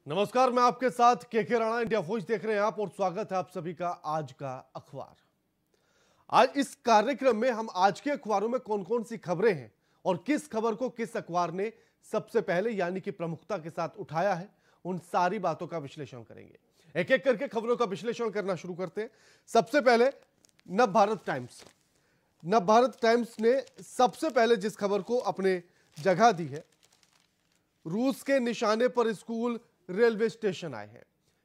नमस्कार, मैं आपके साथ केके राणा, इंडिया फौज देख रहे हैं आप और स्वागत है आप सभी का आज का अखबार। आज इस कार्यक्रम में हम आज के अखबारों में कौन कौन सी खबरें हैं और किस खबर को किस अखबार ने सबसे पहले यानी कि प्रमुखता के साथ उठाया है, उन सारी बातों का विश्लेषण करेंगे। एक एक करके खबरों का विश्लेषण करना शुरू करते हैं। सबसे पहले नवभारत टाइम्स। नवभारत टाइम्स ने सबसे पहले जिस खबर को अपने जगह दी है, रूस के निशाने पर स्कूल रेलवे स्टेशन आए हैं।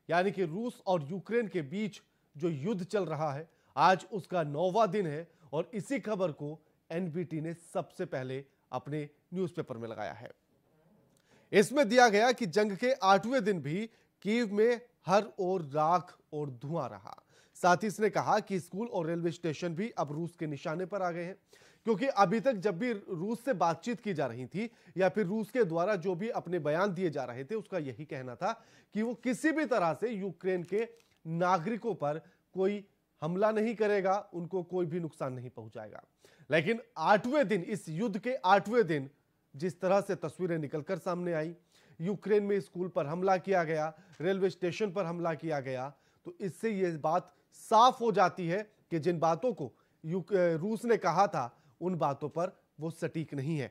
यानी कि रूस और यूक्रेन के बीच जो युद्ध चल रहा है, आज उसका 9वां दिन है और इसी खबर को एनबीटी ने सबसे पहले अपने न्यूज़पेपर में लगाया है। इसमें दिया गया कि जंग के 8वें दिन भी कीव में हर ओर राख और धुआं रहा। साथ ही इसने कहा कि स्कूल और रेलवे स्टेशन भी अब रूस के निशाने पर आ गए हैं, क्योंकि अभी तक जब भी रूस से बातचीत की जा रही थी या फिर रूस के द्वारा जो भी अपने बयान दिए जा रहे थे, उसका यही कहना था कि वो किसी भी तरह से यूक्रेन के नागरिकों पर कोई हमला नहीं करेगा, उनको कोई भी नुकसान नहीं पहुंचाएगा। लेकिन 8वें दिन, इस युद्ध के 8वें दिन जिस तरह से तस्वीरें निकलकर सामने आई, यूक्रेन में स्कूल पर हमला किया गया, रेलवे स्टेशन पर हमला किया गया, तो इससे यह बात साफ हो जाती है कि जिन बातों को रूस ने कहा था उन बातों पर वो सटीक नहीं है।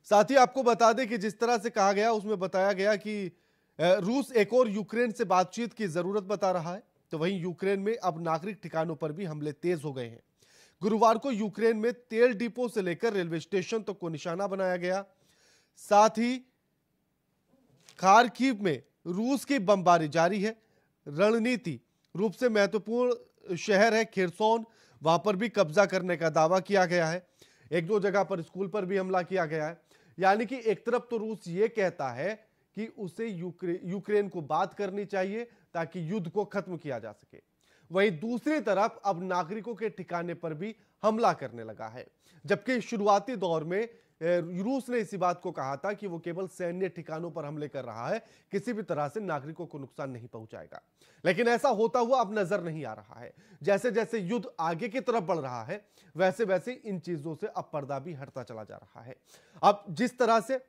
साथ ही आपको बता दें कि जिस तरह से कहा गया उसमें बताया गया कि रूस एक और यूक्रेन से बातचीत की जरूरत बता रहा है, तो वहीं यूक्रेन में अब नागरिक ठिकानों पर भी हमले तेज हो गए हैं। गुरुवार को यूक्रेन में तेल डिपो से लेकर रेलवे स्टेशन तक को निशाना बनाया गया। साथ ही खार्किव में रूस की बमबारी जारी है। रणनीति रूप से महत्वपूर्ण शहर है खेरसोन, वहां पर भी कब्जा करने का दावा किया गया है। एक दो जगह पर स्कूल पर भी हमला किया गया है। यानी कि एक तरफ तो रूस ये कहता है कि उसे यूक्रेन को बात करनी चाहिए ताकि युद्ध को खत्म किया जा सके, वहीं दूसरी तरफ अब नागरिकों के ठिकाने पर भी हमला करने लगा है। जबकि शुरुआती दौर में रूस ने इसी बात को कहा था कि वो केवल सैन्य ठिकानों पर हमले कर रहा है, किसी भी तरह से नागरिकों को नुकसान नहीं पहुंचाएगा। लेकिन ऐसा होता हुआ अब नजर नहीं आ रहा है। जैसे जैसे युद्ध आगे की तरफ बढ़ रहा है, वैसे वैसे इन चीजों से अब पर्दा भी हटता चला जा रहा है। अब जिस तरह से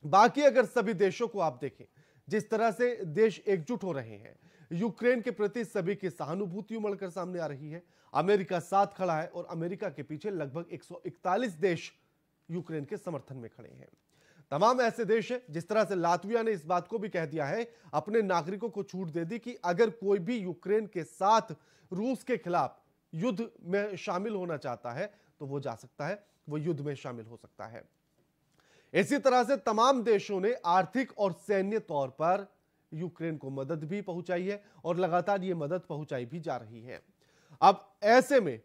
बाकी अगर सभी देशों को आप देखें, जिस तरह से देश एकजुट हो रहे हैं, यूक्रेन के प्रति सभी की सहानुभूति उमड़कर सामने आ रही है। अमेरिका साथ खड़ा है और अमेरिका के पीछे लगभग 141 देश यूक्रेन के समर्थन में खड़े हैं। तमाम ऐसे देश हैं, जिस तरह से लातविया ने इस बात को भी कह दिया है, अपने नागरिकों को छूट दे दी कि अगर कोई भी यूक्रेन के साथ रूस के खिलाफ युद्ध में शामिल होना चाहता है तो वो जा सकता है, वो युद्ध में शामिल हो सकता है। इसी तरह से तमाम देशों ने आर्थिक और सैन्य तौर पर यूक्रेन को मदद भी पहुंचाई है और लगातार ये मदद पहुंचाई भी जा रही है। अब ऐसे में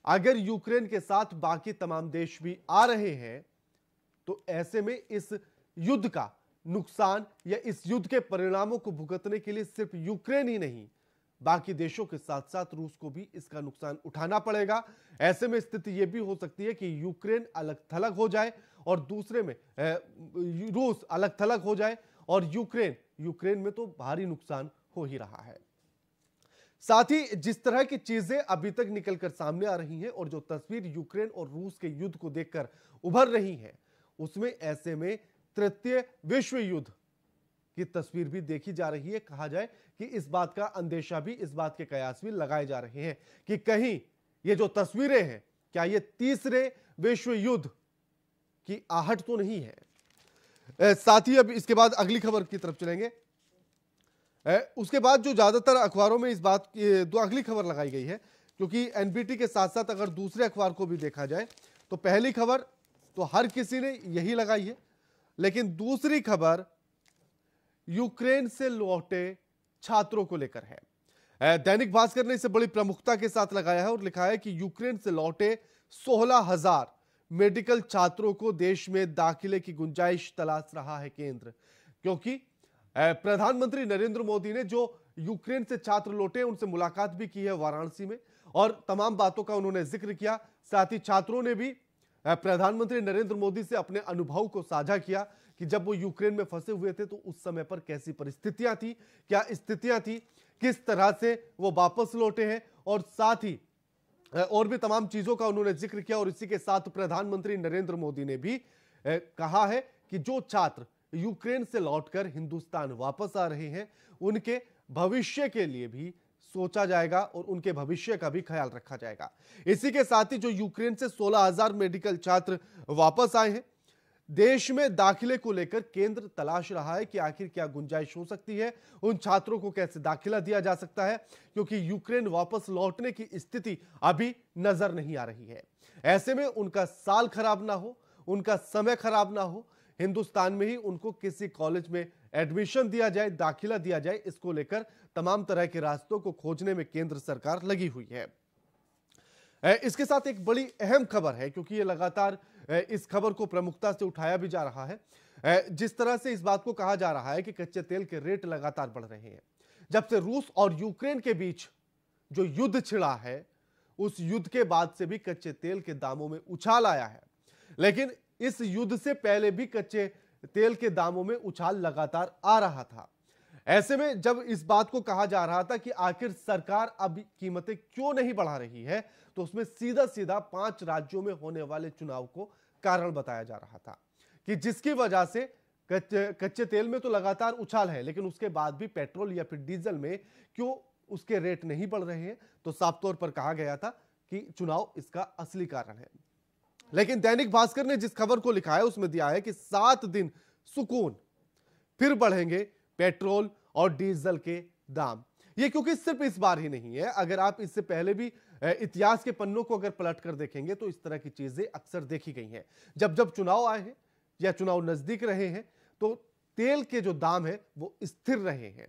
अगर यूक्रेन के साथ बाकी तमाम देश भी आ रहे हैं, तो ऐसे में इस युद्ध का नुकसान या इस युद्ध के परिणामों को भुगतने के लिए सिर्फ यूक्रेन ही नहीं, बाकी देशों के साथ साथ रूस को भी इसका नुकसान उठाना पड़ेगा। ऐसे में स्थिति यह भी हो सकती है कि यूक्रेन अलग थलग हो जाए और दूसरे में रूस अलग थलग हो जाए और यूक्रेन में तो भारी नुकसान हो ही रहा है। साथ ही जिस तरह की चीजें अभी तक निकलकर सामने आ रही हैं और जो तस्वीर यूक्रेन और रूस के युद्ध को देखकर उभर रही है, उसमें ऐसे में तृतीय विश्व युद्ध की तस्वीर भी देखी जा रही है। कहा जाए कि इस बात का अंदेशा भी, इस बात के कयास भी लगाए जा रहे हैं कि कहीं ये जो तस्वीरें हैं, क्या ये तीसरे विश्व युद्ध की आहट तो नहीं है। साथ ही अब इसके बाद अगली खबर की तरफ चलेंगे। उसके बाद जो ज्यादातर अखबारों में इस बात की दो अगली खबर लगाई गई है, क्योंकि एनबीटी के साथ साथ अगर दूसरे अखबार को भी देखा जाए तो पहली खबर तो हर किसी ने यही लगाई है, लेकिन दूसरी खबर यूक्रेन से लौटे छात्रों को लेकर है। दैनिक भास्कर ने इसे बड़ी प्रमुखता के साथ लगाया है और लिखा है कि यूक्रेन से लौटे 16,000 मेडिकल छात्रों को देश में दाखिले की गुंजाइश तलाश रहा है केंद्र। क्योंकि प्रधानमंत्री नरेंद्र मोदी ने जो यूक्रेन से छात्र लौटे उनसे मुलाकात भी की है वाराणसी में और तमाम बातों का उन्होंने जिक्र किया। साथ ही छात्रों ने भी प्रधानमंत्री नरेंद्र मोदी से अपने अनुभव को साझा किया कि जब वो यूक्रेन में फंसे हुए थे तो उस समय पर कैसी परिस्थितियां थी, क्या स्थितियां थी, किस तरह से वो वापस लौटे हैं और साथ ही और भी तमाम चीजों का उन्होंने जिक्र किया। और इसी के साथ प्रधानमंत्री नरेंद्र मोदी ने भी कहा है कि जो छात्र यूक्रेन से लौटकर हिंदुस्तान वापस आ रहे हैं, उनके भविष्य के लिए भी सोचा जाएगा और उनके भविष्य का भी ख्याल रखा जाएगा। इसी के साथ ही जो यूक्रेन से 16,000 मेडिकल छात्र वापस आए हैं, देश में दाखिले को लेकर केंद्र तलाश रहा है कि आखिर क्या गुंजाइश हो सकती है, उन छात्रों को कैसे दाखिला दिया जा सकता है, क्योंकि यूक्रेन वापस लौटने की स्थिति अभी नजर नहीं आ रही है। ऐसे में उनका साल खराब ना हो, उनका समय खराब ना हो, हिंदुस्तान में ही उनको किसी कॉलेज में एडमिशन दिया जाए, दाखिला दिया जाए, इसको लेकर तमाम तरह के रास्तों को खोजने में केंद्र सरकार लगी हुई है। इसके साथ एक बड़ी अहम खबर है, क्योंकि ये लगातार इस खबर को प्रमुखता से उठाया भी जा रहा है। जिस तरह से इस बात को कहा जा रहा है कि कच्चे तेल के रेट लगातार बढ़ रहे हैं, जब से रूस और यूक्रेन के बीच जो युद्ध छिड़ा है, उस युद्ध के बाद से भी कच्चे तेल के दामों में उछाल आया है। लेकिन इस युद्ध से पहले भी कच्चे तेल के दामों में उछाल लगातार आ रहा था। ऐसे में जब इस बात को कहा जा रहा था कि आखिर सरकार अब कीमतें क्यों नहीं बढ़ा रही है, तो उसमें सीधा सीधा 5 राज्यों में होने वाले चुनाव को कारण बताया जा रहा था कि जिसकी वजह से कच्चे तेल में तो लगातार उछाल है, लेकिन उसके बाद भी पेट्रोल या फिर डीजल में क्यों उसके रेट नहीं बढ़ रहे हैं। तो साफ तौर पर कहा गया था कि चुनाव इसका असली कारण है। लेकिन दैनिक भास्कर ने जिस खबर को लिखा है उसमें दिया है कि 7 दिन सुकून, फिर बढ़ेंगे पेट्रोल और डीजल के दाम। ये क्योंकि सिर्फ इस बार ही नहीं है, अगर आप इससे पहले भी इतिहास के पन्नों को अगर पलट कर देखेंगे तो इस तरह की चीजें अक्सर देखी गई हैं। जब जब चुनाव आए हैं या चुनाव नजदीक रहे हैं तो तेल के जो दाम है वो स्थिर रहे हैं,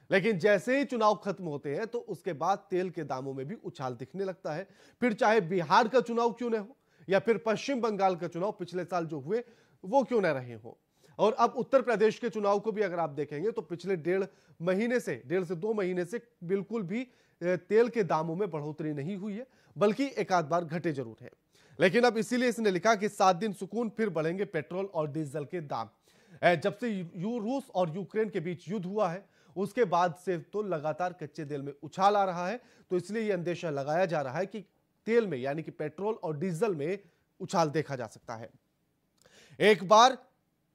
लेकिन जैसे ही चुनाव खत्म होते हैं तो उसके बाद तेल के दामों में भी उछाल दिखने लगता है। फिर चाहे बिहार का चुनाव क्यों न हो या फिर पश्चिम बंगाल का चुनाव पिछले साल जो हुए वो क्यों न रहे हो, और अब उत्तर प्रदेश के चुनाव को भी अगर आप देखेंगे तो पिछले 1.5 से 2 महीने से बिल्कुल भी तेल के दामों में बढ़ोतरी नहीं हुई है, बल्कि एक आध बार घटे जरूर है। लेकिन अब इसीलिए इसने लिखा कि 7 दिन सुकून, फिर बढ़ेंगे पेट्रोल और डीजल के दाम। जब से रूस और यूक्रेन के बीच युद्ध हुआ है उसके बाद से तो लगातार कच्चे तेल में उछाल आ रहा है, तो इसलिए यह अंदेशा लगाया जा रहा है कि तेल में यानी कि पेट्रोल और डीजल में उछाल देखा जा सकता है। एक बार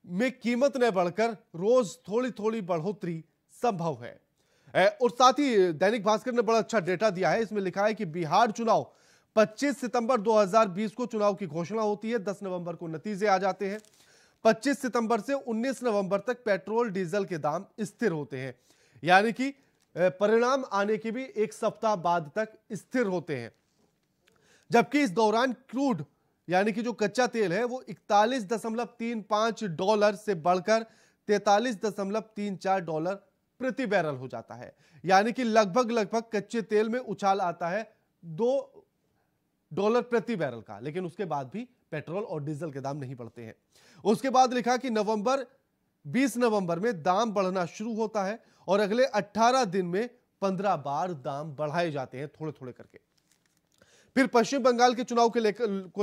में कीमत न बढ़कर रोज थोड़ी थोड़ी बढ़ोतरी संभव है। और साथ ही दैनिक भास्कर ने बड़ा अच्छा डेटा दिया है, इसमें लिखा है कि बिहार चुनाव 25 सितंबर 2020 को चुनाव की घोषणा होती है, 10 नवंबर को नतीजे आ जाते हैं। 25 सितंबर से 19 नवंबर तक पेट्रोल डीजल के दाम स्थिर होते हैं, यानी कि परिणाम आने के भी एक सप्ताह बाद तक स्थिर होते हैं। जबकि इस दौरान क्रूड यानी कि जो कच्चा तेल है वो 41.35 डॉलर से बढ़कर 43.34 डॉलर प्रति बैरल हो जाता है, यानी कि लगभग कच्चे तेल में उछाल आता है $2 प्रति बैरल का, लेकिन उसके बाद भी पेट्रोल और डीजल के दाम नहीं बढ़ते हैं। उसके बाद लिखा कि 20 नवंबर में दाम बढ़ना शुरू होता है और अगले 18 दिन में 15 बार दाम बढ़ाए जाते हैं थोड़े थोड़े करके। फिर पश्चिम बंगाल के चुनाव को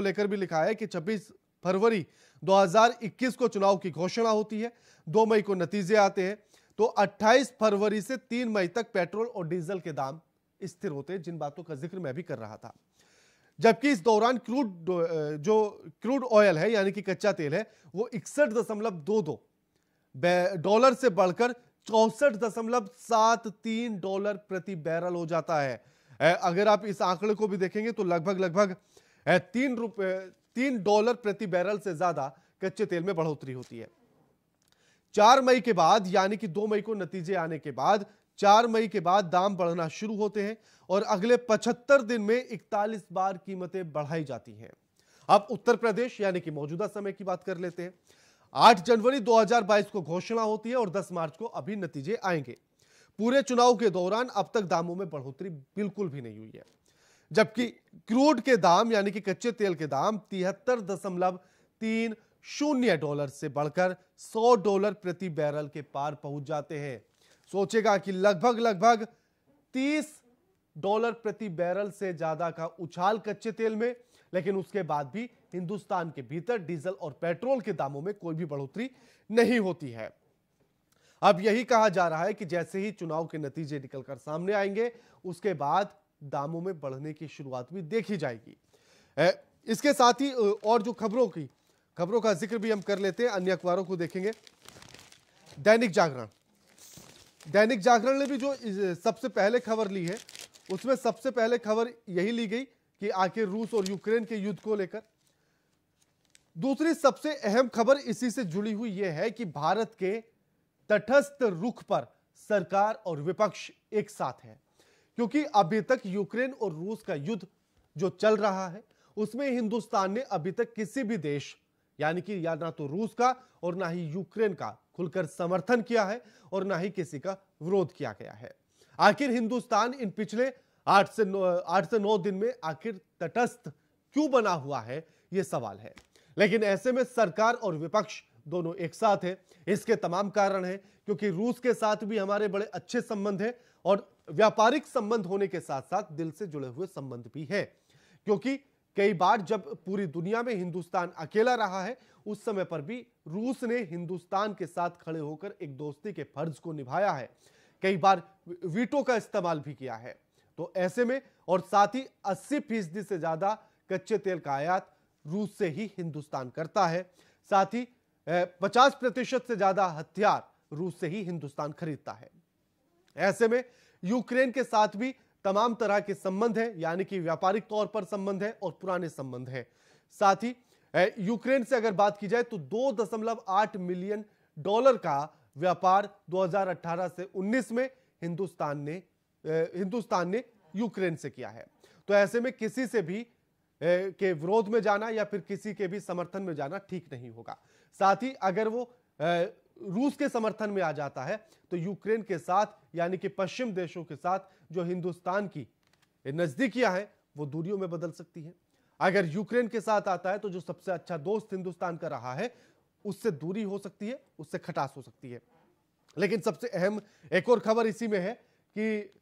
लेकर भी लिखा है कि 26 फरवरी 2021 को चुनाव की घोषणा होती है, 2 मई को नतीजे आते हैं, तो 28 फरवरी से 3 मई तक पेट्रोल और डीजल के दाम स्थिर होते हैं, जिन बातों का जिक्र मैं भी कर रहा था। जबकि इस दौरान क्रूड ऑयल है यानी कि कच्चा तेल है वो 61.22 डॉलर से बढ़कर 64.73 डॉलर प्रति बैरल हो जाता है। अगर आप इस आंकड़े को भी देखेंगे तो लगभग $3 प्रति बैरल से ज्यादा कच्चे तेल में बढ़ोतरी होती है। 4 मई के बाद यानी कि 2 मई को नतीजे आने के बाद 4 मई के बाद दाम बढ़ना शुरू होते हैं और अगले 75 दिन में 41 बार कीमतें बढ़ाई जाती हैं। अब उत्तर प्रदेश यानी कि मौजूदा समय की बात कर लेते हैं। 8 जनवरी 2022 को घोषणा होती है और 10 मार्च को अभी नतीजे आएंगे। पूरे चुनाव के दौरान अब तक दामों में बढ़ोतरी बिल्कुल भी नहीं हुई है, जबकि क्रूड के दाम यानी कि कच्चे तेल के दाम 73.30 डॉलर से बढ़कर $100 प्रति बैरल के पार पहुंच जाते हैं। सोचेगा कि लगभग $30 प्रति बैरल से ज्यादा का उछाल कच्चे तेल में, लेकिन उसके बाद भी हिंदुस्तान के भीतर डीजल और पेट्रोल के दामों में कोई भी बढ़ोतरी नहीं होती है। अब यही कहा जा रहा है कि जैसे ही चुनाव के नतीजे निकलकर सामने आएंगे उसके बाद दामों में बढ़ने की शुरुआत भी देखी जाएगी। इसके साथ ही और जो खबरों का जिक्र भी हम कर लेते हैं, अन्य अखबारों को देखेंगे दैनिक जागरण, दैनिक जागरण ने भी जो सबसे पहले खबर ली है, उसमें सबसे पहले खबर यही ली गई कि आखिर रूस और यूक्रेन के युद्ध को लेकर। दूसरी सबसे अहम खबर इसी से जुड़ी हुई यह है कि भारत के तटस्थ रुख पर सरकार और विपक्ष एक साथ है, क्योंकि अभी तक यूक्रेन और रूस का युद्ध जो चल रहा है उसमें हिंदुस्तान ने अभी तक किसी भी देश यानी कि या ना तो रूस का और ना ही यूक्रेन का खुलकर समर्थन किया है और ना ही किसी का विरोध किया गया है। आखिर हिंदुस्तान इन पिछले 8 से 9 दिन में आखिर तटस्थ क्यों बना हुआ है, यह सवाल है। लेकिन ऐसे में सरकार और विपक्ष दोनों एक साथ है। इसके तमाम कारण हैं, क्योंकि रूस के साथ भी हमारे बड़े अच्छे संबंध हैं और व्यापारिक संबंध होने के साथ साथ दिल से जुड़े हुए संबंध भी है। क्योंकि कई बार जब पूरी दुनिया में हिंदुस्तान अकेला रहा है, उस समय पर भी रूस ने हिंदुस्तान के साथ खड़े होकर एक दोस्ती के फर्ज को निभाया है, कई बार वीटो का इस्तेमाल भी किया है। तो ऐसे में और साथ ही 80% से ज्यादा कच्चे तेल का आयात रूस से ही हिंदुस्तान करता है, साथ ही 50% से ज्यादा हथियार रूस से ही हिंदुस्तान खरीदता है। ऐसे में यूक्रेन के साथ भी तमाम तरह के संबंध है, यानी कि व्यापारिक तौर पर संबंध है और पुराने संबंध है। साथ ही यूक्रेन से अगर बात की जाए तो $2.8 मिलियन का व्यापार 2018 से 19 में हिंदुस्तान ने यूक्रेन से किया है। तो ऐसे में किसी से भी के विरोध में जाना या फिर किसी के भी समर्थन में जाना ठीक नहीं होगा। साथ ही अगर वो रूस के समर्थन में आ जाता है तो यूक्रेन के साथ यानी कि पश्चिम देशों के साथ जो हिंदुस्तान की नजदीकियां हैं वो दूरियों में बदल सकती हैं। अगर यूक्रेन के साथ आता है तो जो सबसे अच्छा दोस्त हिंदुस्तान का रहा है उससे दूरी हो सकती है, उससे खटास हो सकती है। लेकिन सबसे अहम एक और खबर इसी में है कि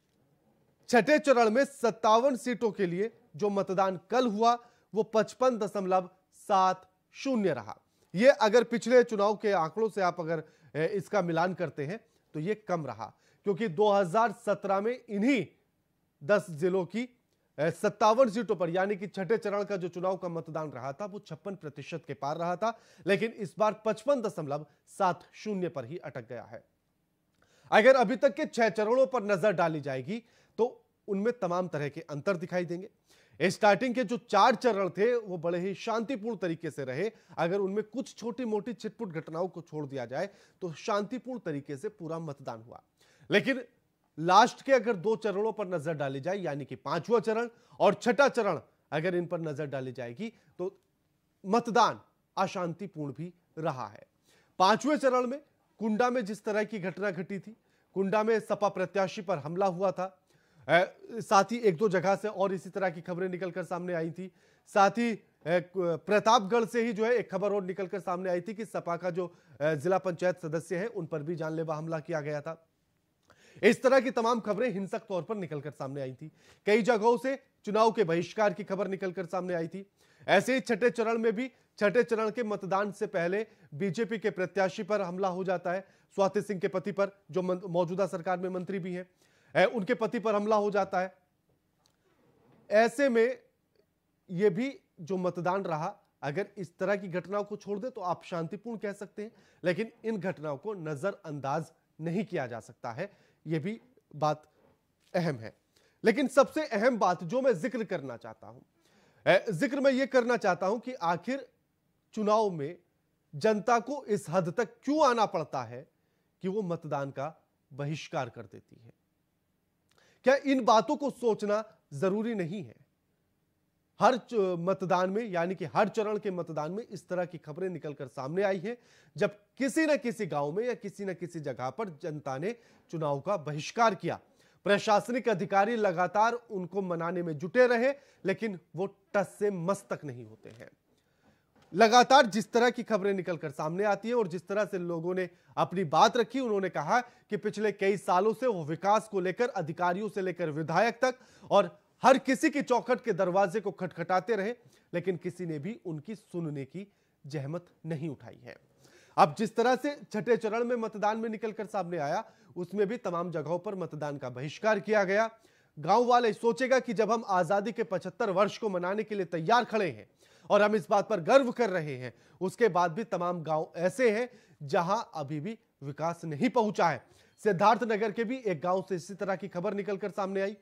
छठे चरण में 57 सीटों के लिए जो मतदान कल हुआ वो 55.70 रहा। ये अगर पिछले चुनाव के आंकड़ों से आप अगर इसका मिलान करते हैं तो ये कम रहा, क्योंकि 2017 में इन्हीं 10 जिलों की 57 सीटों पर यानी कि छठे चरण का जो चुनाव का मतदान रहा था वो 56% के पार रहा था, लेकिन इस बार 55.70 पर ही अटक गया है। अगर अभी तक के 6 चरणों पर नजर डाली जाएगी तो उनमें तमाम तरह के अंतर दिखाई देंगे। स्टार्टिंग के जो 4 चरण थे वो बड़े ही शांतिपूर्ण तरीके से रहे। अगर उनमें कुछ छोटी मोटी छिटपुट घटनाओं को छोड़ दिया जाए तो शांतिपूर्ण तरीके से पूरा मतदान हुआ। लेकिन लास्ट के अगर 2 चरणों पर नजर डाली जाए यानी कि 5वां चरण और छठा चरण अगर इन पर नजर डाली जाएगी तो मतदान अशांतिपूर्ण भी रहा है। 5वें चरण में कुंडा में जिस तरह की घटना घटी थी, कुंडा में सपा प्रत्याशी पर हमला हुआ था, साथ ही 1-2 जगह से और इसी तरह की खबरें निकलकर सामने आई थी। साथ ही प्रतापगढ़ से ही जो है एक खबर और निकलकर सामने आई थी कि सपा का जो जिला पंचायत सदस्य है उन पर भी जानलेवा हमला किया गया था। इस तरह की तमाम खबरें हिंसक तौर पर निकलकर सामने आई थी। कई जगहों से चुनाव के बहिष्कार की खबर निकलकर सामने आई थी। ऐसे ही छठे चरण में भी छठे चरण के मतदान से पहले बीजेपी के प्रत्याशी पर हमला हो जाता है। स्वाति सिंह के पति पर, जो मौजूदा सरकार में मंत्री भी हैं, उनके पति पर हमला हो जाता है। ऐसे में यह भी जो मतदान रहा, अगर इस तरह की घटनाओं को छोड़ दे तो आप शांतिपूर्ण कह सकते हैं, लेकिन इन घटनाओं को नजरअंदाज नहीं किया जा सकता है, यह भी बात अहम है। लेकिन सबसे अहम बात जो मैं जिक्र करना चाहता हूं, जिक्र मैं यह करना चाहता हूं कि आखिर चुनाव में जनता को इस हद तक क्यों आना पड़ता है कि वो मतदान का बहिष्कार कर देती है। क्या इन बातों को सोचना जरूरी नहीं है? हर मतदान में यानी कि हर चरण के मतदान में इस तरह की खबरें निकलकर सामने आई हैं, जब किसी न किसी गांव में या किसी न किसी जगह पर जनता ने चुनाव का बहिष्कार किया। प्रशासनिक अधिकारी लगातार उनको मनाने में जुटे रहे, लेकिन वो टस से मस तक नहीं होते हैं। लगातार जिस तरह की खबरें निकलकर सामने आती हैं और जिस तरह से लोगों ने अपनी बात रखी, उन्होंने कहा कि पिछले कई सालों से वो विकास को लेकर अधिकारियों से लेकर विधायक तक और हर किसी की चौखट के दरवाजे को खटखटाते रहे, लेकिन किसी ने भी उनकी सुनने की जहमत नहीं उठाई है। अब जिस तरह से छठे चरण में मतदान में निकलकर सामने आया, उसमें भी तमाम जगहों पर मतदान का बहिष्कार किया गया। गांव वाले सोचेगा कि जब हम आजादी के 75 वर्ष को मनाने के लिए तैयार खड़े हैं और हम इस बात पर गर्व कर रहे हैं, उसके बाद भी तमाम गांव ऐसे हैं जहां अभी भी विकास नहीं पहुंचा है। सिद्धार्थनगर के भी एक गांव से इसी तरह की खबर निकलकर सामने आई,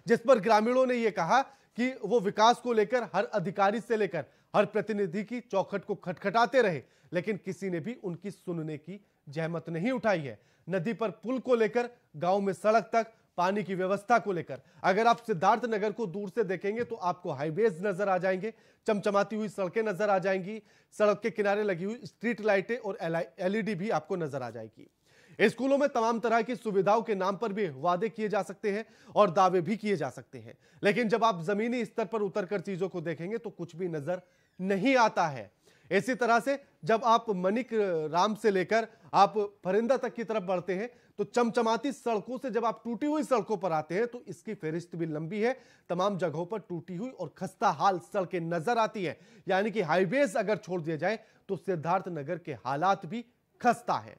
जिस पर ग्रामीणों ने यह कहा कि वो विकास को लेकर हर अधिकारी से लेकर हर प्रतिनिधि की चौखट को खटखटाते रहे, लेकिन किसी ने भी उनकी सुनने की जहमत नहीं उठाई है। नदी पर पुल को लेकर, गांव में सड़क तक, पानी की व्यवस्था को लेकर अगर आप सिद्धार्थनगर को दूर से देखेंगे तो आपको हाईवेज नजर आ जाएंगे, चमचमाती हुई सड़कें नजर आ जाएंगी, सड़क के किनारे लगी हुई स्ट्रीट लाइटें और एलईडी भी आपको नजर आ जाएगी। स्कूलों में तमाम तरह की सुविधाओं के नाम पर भी वादे किए जा सकते हैं और दावे भी किए जा सकते हैं, लेकिन जब आप जमीनी स्तर पर उतरकर चीजों को देखेंगे तो कुछ भी नजर नहीं आता है। इसी तरह से जब आप मनिक राम से लेकर आप फरिंदा तक की तरफ बढ़ते हैं तो चमचमाती सड़कों से जब आप टूटी हुई सड़कों पर आते हैं तो इसकी फहरिस्त भी लंबी है। तमाम जगहों पर टूटी हुई और खस्ता हाल सड़कें नजर आती है, यानी कि हाईवेज अगर छोड़ दिया जाए तो सिद्धार्थनगर के हालात भी खस्ता है।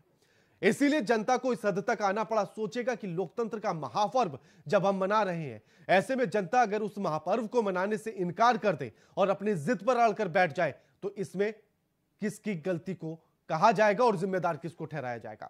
इसीलिए जनता को इस हद तक आना पड़ा। सोचेगा कि लोकतंत्र का महापर्व जब हम मना रहे हैं, ऐसे में जनता अगर उस महापर्व को मनाने से इनकार कर दे और अपनी जिद पर अड़कर बैठ जाए तो इसमें किसकी गलती को कहा जाएगा और जिम्मेदार किसको ठहराया जाएगा।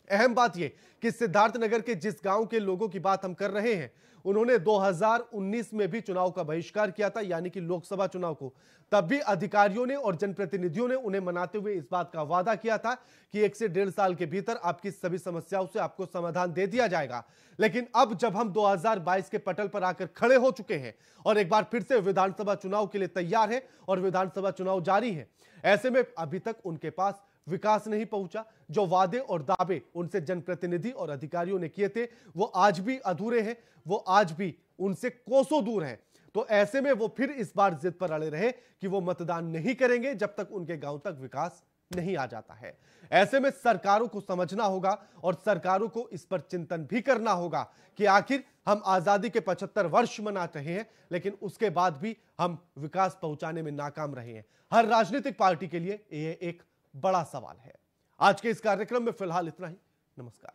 अहम बात यह कि सिद्धार्थनगर के जिस गांव के लोगों की बात हम कर रहे हैं, उन्होंने 2019 में भी चुनाव का बहिष्कार किया था, यानी कि लोकसभा चुनाव को। तब भी अधिकारियों ने और जनप्रतिनिधियों ने उन्हें मनाते हुए इस बात का वादा किया था कि 1 से 1.5 साल के भीतर आपकी सभी समस्याओं से आपको समाधान दे दिया जाएगा। लेकिन अब जब हम 2022 के पटल पर आकर खड़े हो चुके हैं और एक बार फिर से विधानसभा चुनाव के लिए तैयार है और विधानसभा चुनाव जारी है, ऐसे में अभी तक उनके पास विकास नहीं पहुंचा। जो वादे और दावे उनसे जनप्रतिनिधि और अधिकारियों ने किए थे वो आज भी अधूरे हैं, वो आज भी उनसे कोसों दूर हैं। तो ऐसे में वो फिर इस बार जिद पर अड़े रहे कि वो मतदान नहीं करेंगे जब तक उनके गांव तक विकास नहीं आ जाता है। ऐसे में सरकारों को समझना होगा और सरकारों को इस पर चिंतन भी करना होगा कि आखिर हम आजादी के 75 वर्ष मना रहे हैं, लेकिन उसके बाद भी हम विकास पहुंचाने में नाकाम रहे हैं। हर राजनीतिक पार्टी के लिए यह एक बड़ा सवाल है। आज के इस कार्यक्रम में फिलहाल इतना ही। नमस्कार।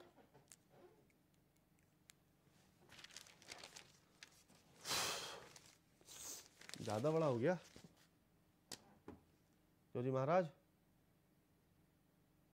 ज्यादा बड़ा हो गया क्यों जी महाराज?